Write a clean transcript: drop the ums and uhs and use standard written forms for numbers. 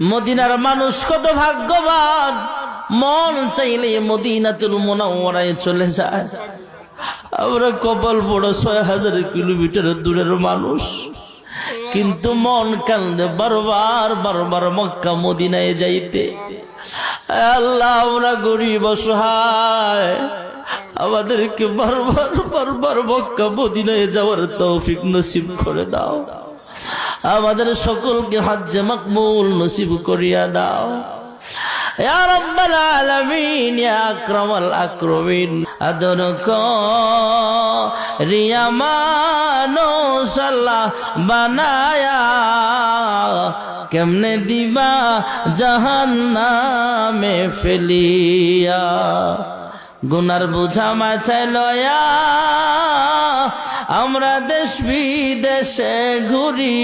মদিনার মানুষ কত ভাগ্যবান, মন চাইলে মদিনাতুল মুনাওয়ারায় চলে যায়। আমরা কপাল পোড়া ৬০০০ কিলোমিটার দূরের মানুষ, কিন্তু মন কান্দে বারবার বারবার মক্কা মদিনায় যাইতে। আল্লাহ, আমরা গরিব অসহায়, আমাদেরকে বারবার বারবার মক্কা মদিনায় যাওয়ার তৌফিক নসিব করে দাও। আমাদের সকলকে হজ্জে মাকবুল নসিব করিয়া দাও ইয়া রাব্বাল আলামিন, ইয়া আকরামাল আকরামিন। আদর করিয়া মানুষ আল্লাহ বানায়া, কেমনে দিবা জাহান্নামে ফেলিয়া। গুনার বোঝা মাথায় লয়া আমরা দেশ বিদেশে ঘুরি।